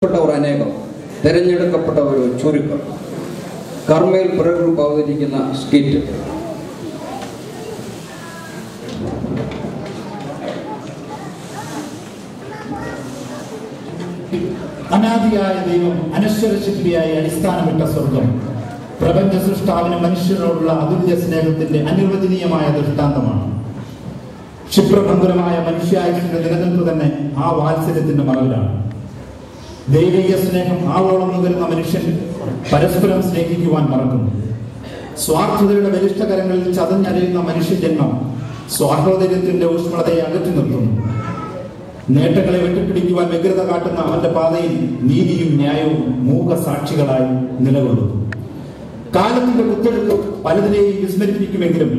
പ്പെട്ടവർ അനേകം, തിരഞ്ഞെടുക്കപ്പെട്ടവർ ചുരുക്കം. കർമ്മയിൽ പ്രഗ്രൂപ്പ് അവതരിക്കുന്ന സ്കിറ്റ്. അനാദിയായ ദൈവം അനശ്വര ശക്തിയായി അടിസ്ഥാനമിട്ട സ്വർഗം പ്രപഞ്ച സൃഷ്ടാവിന് മനുഷ്യരോടുള്ള അതുല്യ സ്നേഹത്തിന്റെ അനിർവചനീയമായ ദൃഷ്ടാന്തമാണ്. ക്ഷിപ്രഭംഗുരമായ മനുഷ്യായുസിന്റെ നിലനിൽപ്പ് തന്നെ ആ വാത്സല്യത്തിന്റെ മറവിലാണ്. ദൈവീയ സ്നേഹം ആവോളം നുകരുന്ന മനുഷ്യൻ പരസ്പരം സ്നേഹിക്കുവാൻ മറക്കുന്നു. സ്വാർത്ഥതയുടെ ബലിഷ്ഠകരങ്ങളിൽ ചതഞ്ഞരയുന്ന മനുഷ്യജന്മം സ്വാഹോദര്യത്തിന്റെ ഊഷ്മളതയെ അകറ്റി നിർത്തുന്നു. നേട്ടങ്ങളെ വെട്ടിപ്പിടിക്കുവാൻ വ്യഗ്രത കാട്ടുന്ന അവന്റെ പാതയിൽ നീതിയും ന്യായവും മൂകസാക്ഷികളായി നിലകൊള്ളുന്നു. കാലത്തിന്റെ കുത്തെടുത്ത് പലതിനെയും വിസ്മരിപ്പിക്കുമെങ്കിലും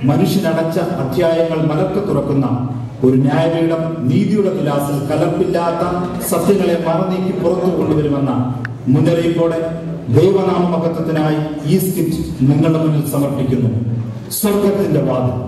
മനുഷ്യനടച്ച അധ്യായങ്ങൾ മലർക്കെ തുറക്കുന്ന ഒരു ന്യായപീഠം നീതിയുടെ വിലാസിൽ കലർപ്പില്ലാത്ത സത്യങ്ങളെ മറനീക്കി പുറത്തു കൊണ്ടുവരുമെന്ന മുന്നറിയിപ്പോടെ ദൈവനാമ മഹത്വത്തിനായി ഈ സ്കിറ്റ് നിങ്ങളുടെ മുന്നിൽ സമർപ്പിക്കുന്നു. സ്വർഗത്തിന്റെ വാതിൽ.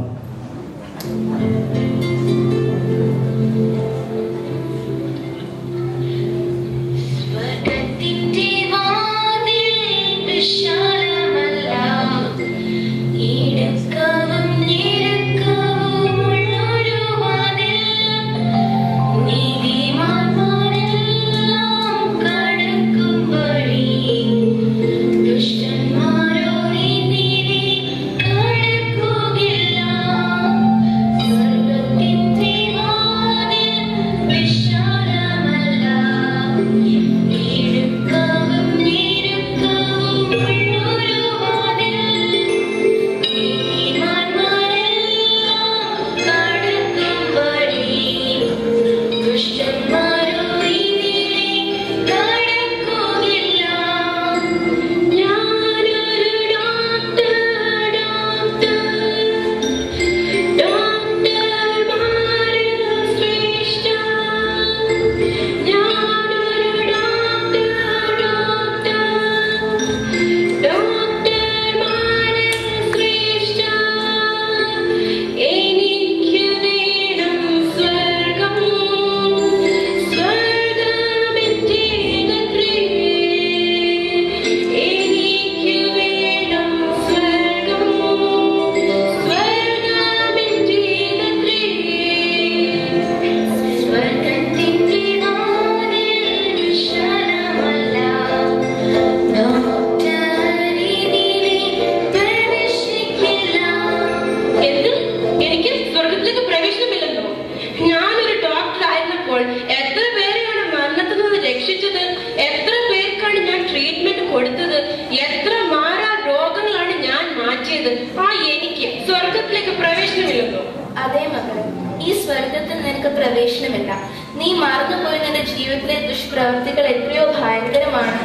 അതേ മകളെ, ഈ സ്വർഗത്തിൽ നിനക്ക് പ്രവേശനമില്ല. നീ മറന്നുപോയി. നിന്റെ ജീവിതത്തിലെ ദുഷ്പ്രവൃത്തികൾ എത്രയോ ഭയങ്കരമാണ്.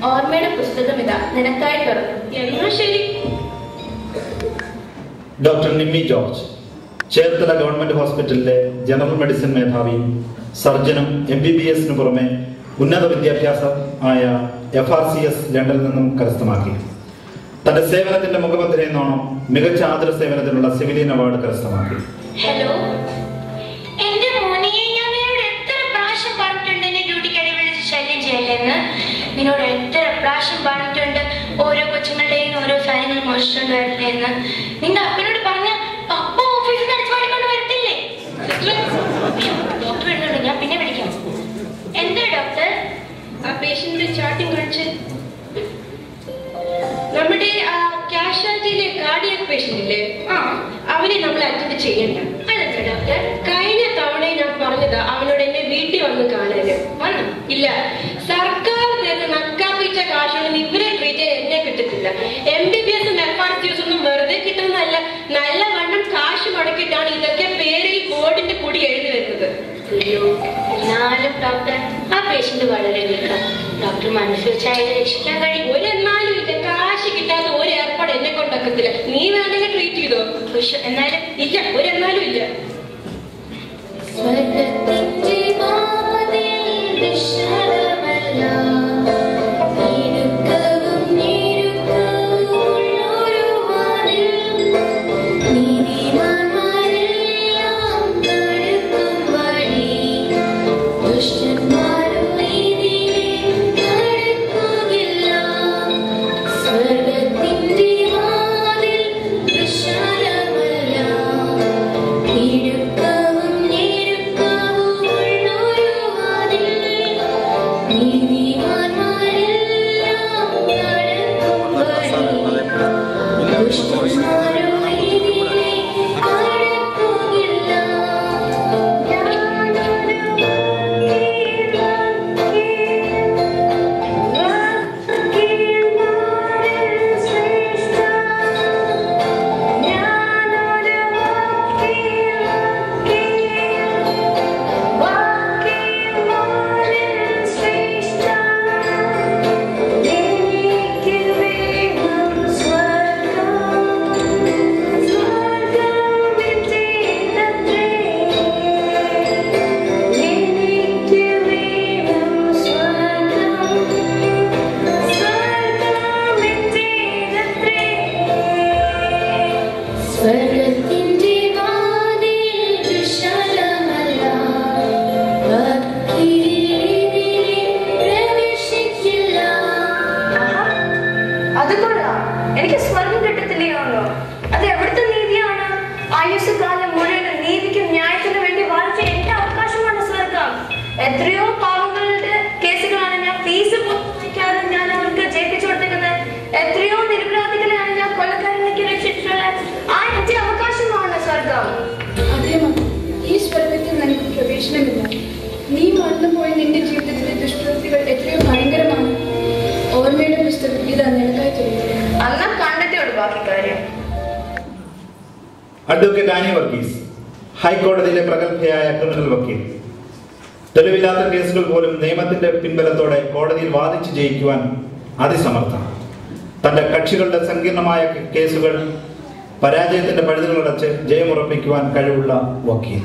ഓർമ്മയുടെ പുസ്തകം ഇതാ നിനക്കായി തുറന്നു. എന്നാ ശരി. Doctor Nimmi George, Cherthala government ഹോസ്പിറ്റലിലെ ജനറൽ മെഡിസിൻ മേധാവി, സർജനും MBBS പുറമെ ഉന്നത വിദ്യാഭ്യാസം ആയ FRCS ലണ്ടനിൽ നിന്നും കരസ്ഥമാക്കി. തന്റെ സേവനത്തിന്റെ മുഖമുദ്രയെന്നോണം മികച്ച ആദര സേവനത്തിനുള്ള സിവിലിയൻ അവാർഡ് കരസ്ഥമാക്കി. ഹലോ, എന്റെ മോനെ, ഞാൻ നിന്നോട് എത്ര പ്രാവശ്യം പറഞ്ഞിട്ടുണ്ട് എന്നെ ഡ്യൂട്ടിക്ക് വിളിച്ച് ശല്യം ചെയ്യല്ലെന്ന്. നിന്നോട് എത്ര പ്രാവശ്യം പറഞ്ഞിട്ടുണ്ട് ഓരോ കൊച്ചുങ്ങളുടെയും ഓരോ സാധനങ്ങൾ മോഷിച്ചുകൊണ്ട് വരട്ടെ എന്ന്. നിന്റെ അപ്പനോട് പറഞ്ഞ അപ്പ ഓഫീസിൽ നിന്ന് അടിച്ചുമാടിക്കൊണ്ട് വരത്തില്ലേ? ഡോക്ടർ വരുന്നുണ്ട്, ഞാൻ പിന്നെ വിളിക്കാം. എന്താ ഡോക്ടർ? ആ പേഷ്യന്റിന്റെ ചാർട്ടിങ് കാണിച്ച്. നമ്മുടെ കാഷ്വാലിറ്റിയിലെ കാർഡിയാക് പേഷ്യന്റ് ഇല്ലേ, അവനെ നമ്മൾ അറ്റൻഡ് ചെയ്യണ്ട. അതെന്താ ഡോക്ടർ? കഴിഞ്ഞ തവണ ഞാൻ പറഞ്ഞത് അവനോട് എന്നെ വീട്ടിൽ വന്ന് കാണാന് വന്നു ഇല്ല. സർക്കാർ തരുന്ന നക്കാപ്പിച്ച കാശുകൊണ്ട് ഇവരെ ട്രീറ്റ് ചെയ്യാൻ എന്നെ കിട്ടത്തില്ല. MBBS FRCS ഒന്നും വെറുതെ കിട്ടുന്നതല്ല. നല്ല വണ്ണം കാശ് മുടക്കിയിട്ടാണ് ഇതൊക്കെ പേരിൽ ബോർഡിന്റെ കൂടി എഴുതി വരുന്നത്. എന്നാലും ഡോക്ടർ, ആ പേഷ്യന്റ് വളരെ വീക്കാം. ഡോക്ടർ മനസ്സ് വെച്ച് അയാളെ രക്ഷിക്കാൻ കഴിയും. ഒരെന്നാലും ഇല്ല, കാശ് കിട്ടാത്ത ഒരു ഏർപ്പാട് എന്നെ കൊണ്ടാക്കത്തില്ല. നീ വേണമെങ്കിൽ ട്രീറ്റ് ചെയ്തോ. പക്ഷെ എന്നാലും ഇല്ല, ഒരെന്നാലും ഇല്ല. സ്വർഗത്തിന്റെ വാതിൽ വിശാലമല്ല, ഇടുക്കവും ഞെരുക്കവും ഉള്ളൊരു വാതിൽ. നീതിമാന്മാരെല്ലാം നടക്കും വഴി, ദുഷ്ടന്മാരും നീതിയെ അഡ്വക്കേറ്റ് ആനി വർഗീസ്, ഹൈക്കോടതിയിലെ പ്രഗത്ഭയായ ക്രിമിനൽ വക്കീൽ. തെളിവില്ലാത്ത കേസുകൾ പോലും നിയമത്തിന്റെ പിൻബലത്തോടെ കോടതിയിൽ വാദിച്ചു ജയിക്കുവാൻ അതിസമർത്ഥ. തന്റെ കക്ഷികളുടെ സങ്കീർണമായ കേസുകൾ പരാജയത്തിന്റെ പഴുതുകളടച്ച് ജയമുറപ്പിക്കുവാൻ കഴിവുള്ള വക്കീൽ.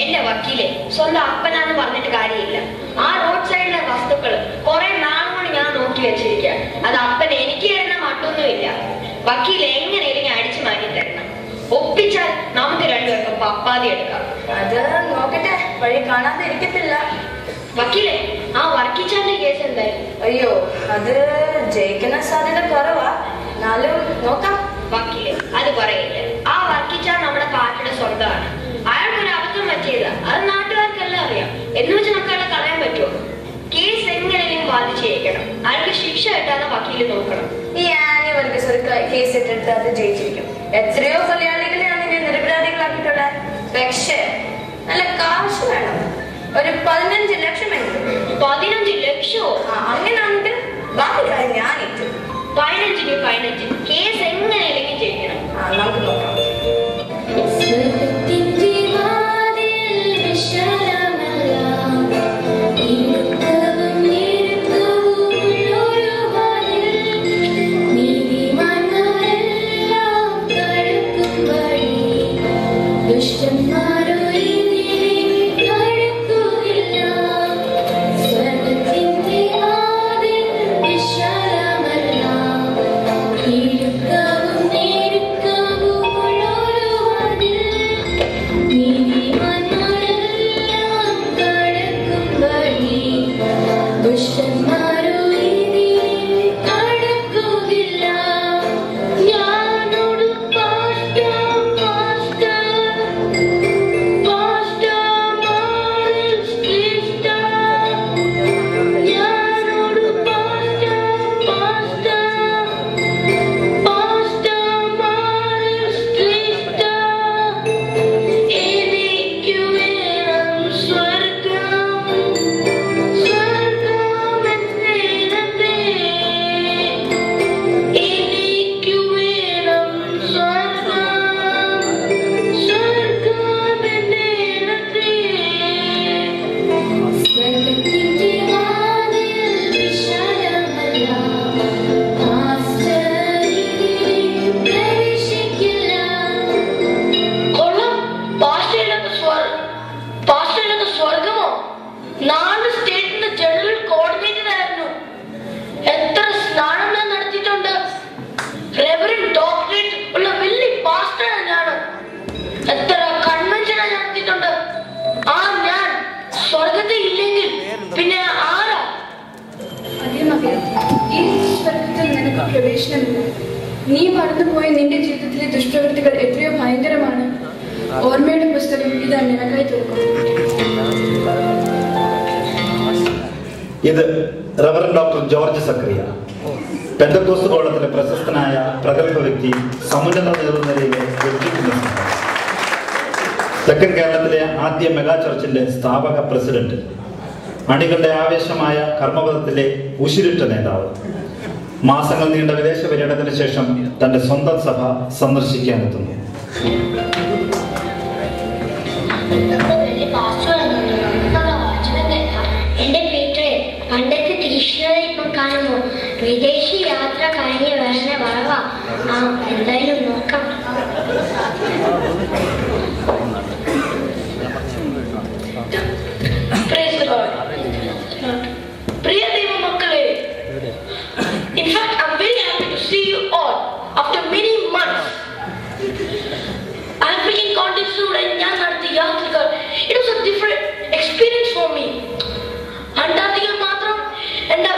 എന്റെ വക്കീലെ, സ്വന്തം അപ്പനാന്ന് പറഞ്ഞിട്ട് കാര്യമില്ല. ആ റോഡ് സൈഡിലെ വസ്തുക്കൾ കുറെ നാളുകൊണ്ട് ഞാൻ നോക്കി വെച്ചിരിക്കുക. അത് അപ്പൻ എനിക്ക് തരുന്ന മട്ടൊന്നുമില്ല. വക്കീൽ എങ്ങനെയും അടിച്ചു മാറ്റി തരണം. ഒപ്പിച്ചാൽ നമുക്ക് രണ്ടുപേർക്കും പപ്പാതി എടുക്കാം. അത് നോക്കട്ടെ, വഴി കാണാതെ ഇരിക്കത്തില്ല. വക്കീലെ, ആ വർക്കിച്ചാന്റെ കേസ് എന്തായി? അയ്യോ, അത് ജയിക്കുന്ന സാധ്യത കുറവാ. എന്നാലും നോക്കാം. വക്കീലെ, അത് പറയില്ല. ആ വർക്കിച്ചാൻ നമ്മുടെ പാർട്ടിയുടെ സ്വന്തമാണ്. അയാൾക്കൊരു അബദ്ധം പറ്റിയതാ. അത് നാട്ടുകാർക്കെല്ലാം അറിയാം. എന്ന് വെച്ച് നമുക്കയാളെ കളയാൻ പറ്റുമോ? കേസ് എങ്ങനെയും വാദിച്ച് ജയിക്കണം. അയാൾക്ക് ശിക്ഷ കിട്ടാതെ വക്കീല് നോക്കണം. ഈ ആനി വർഗീസ് ഒരു കേസ് ഇട്ടെടുത്ത് അത് ജയിച്ചിരിക്കും. എത്രയോ കൊലയാളികളെയാണ് ഇതിനെ നിരപരാധികളാക്കിയിട്ടുള്ളത്. പക്ഷേ നല്ല കാശ് വേണം. ഒരു 15 ലക്ഷം എങ്കിലും. 15 ലക്ഷമോ? അങ്ങനാണെങ്കിൽ ബാക്കി കാര്യം ഞാൻ ഇട്ടു. 15 കേസ് എങ്ങനെയെങ്കിലും ജയിക്കണം. നമുക്ക് നോക്കാം. നീ മറന്നുപോയ നിന്റെ ജീവിതത്തിലെ ദുഷ്പ്രവൃത്തികൾ എത്രയോ ഭയങ്കരമാണ്. ഓർമ്മയുടെ പുസ്തകം ഇതാ നിനക്കായി തുറക്കും. ഇത് റവറൻഡ് ഡോക്ടർ ജോർജ് സക്രിയ, പെന്തക്കോസ്ത് കോളത്തിലെ പ്രശസ്തനായ പ്രഗത്ഭ വ്യക്തി, സമുന്നത നേതൃനിരയിലെ വ്യക്തിത്വം, തെക്കൻ കേരളത്തിലെ ആദ്യ മെഗാ ചർച്ചിന്റെ സ്ഥാപക പ്രസിഡന്റ്, അണികളുടെ ആവേശമായ കർമ്മപഥത്തിലെ ഉശിരിട്ട നേതാവ്, മാസങ്ങൾ നീണ്ട വിദേശ പര്യടനത്തിന് ശേഷം തന്റെ സ്വന്തം സഭ സന്ദർശിക്കാനെത്തുന്നു. എന്റെ പീറ്ററെ, പണ്ടത്തെ തീഷ്ണത ഇപ്പം കാണുമോ? വിദേശി യാത്ര കഴിഞ്ഞ് വരുന്ന വളവാ. ആ, എന്തായാലും നോക്കാം. പ്രിയ ദൈവമക്കളെ, in fact I'm very happy to see you all after many months. African continent ഞാൻ നടത്തിയ യാത്രകൾ, it was a different experience for me. Antarctica മാത്രം എന്റെ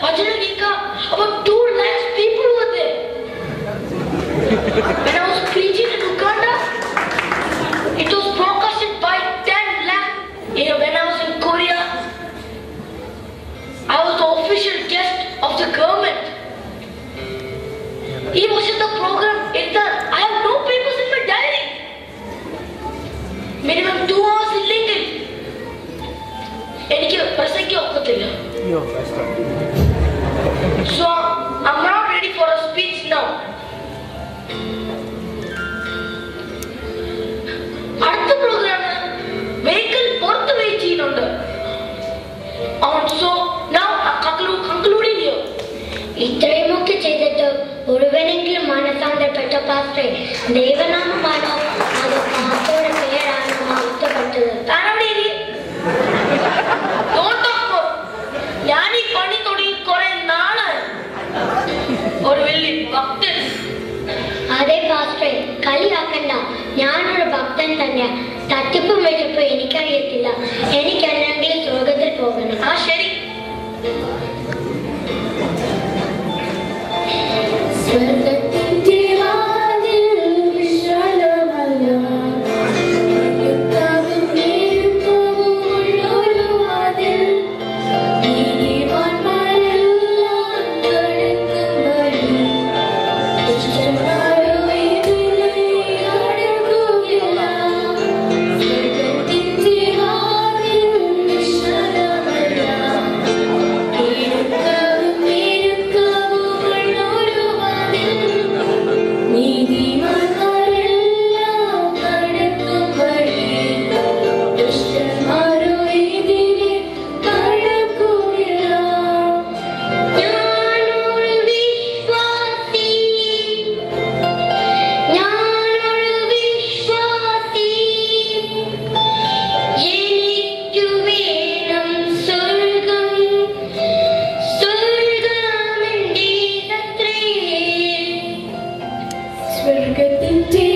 വചനം കേൾക്കാം. About 2 lakhs people were there. When I was preaching in Uganda, it was broadcasted by 10 lakh. When I was in Korea, I was the official guest of the government. He was in the program. I have no papers in my diary. Minimum 2 hours ഇല്ലെങ്കിൽ എനിക്ക് പ്രസംഗിക്കാൻ ഒക്കത്തില്ല. So I'm not ready for a speech now. അടുത്ത programme vehicle പുറത്ത് wait ചെയ്യുന്നുണ്ട്. So now I'm concluding here. ഇത്രയുമൊക്കെ ചെയ്തിട്ട് ഒരുവനെങ്കിലും മനസ്സാന്തരപ്പെട്ട പാസ്റ്ററെ, ദൈവനാമമാണോ അതോ പാസ്റ്ററുടെ പേരാണോ മഹത്വപ്പെട്ടത്? ഞാൻ ഈ പണി തുടങ്ങി കുറെ നാളായി. ഒരു വലിയ ഭക്തൻ. അതെ പാസ്റ്ററെ, കളിയാക്കണ്ട. ഞാനൊരു ഭക്തൻ തന്നെയാ. തട്ടിപ്പും വെട്ടിപ്പും എനിക്കറിയത്തില്ല. എനിക്കല്ലെങ്കിൽ സ്വർഗത്തിൽ പോകണം. ആ ശരി. സ്വർഗത്തിന്റെ വാതിൽ വിശാലമല്ല, യുദ്ധമുള്ളൊരു വാതിൽ, നീതിമാന്മാരെല്ലാം കടക്കും വഴി, ദുഷ്ടന്മാരോ ഇതിലെ അടുക്കുകയില്ല. സ്വർഗത്തിന്റെ വാതിൽ വിശാലമല്ല, ഇരുക്കമുള്ളൊരു വാതിൽ, നീതിമാന്മാരെല്ലാം കടക്കും വഴി, ദുഷ്ടന്മാരോ ഇതിലെ കടക്കുകയില്ല. ഞാനൊരു വിശ്വാസി, എനിക്ക് വേണം സ്വർഗം, സ്വർഗമെന്റെ സത്രേ. സ്വർഗത്തിന്റെ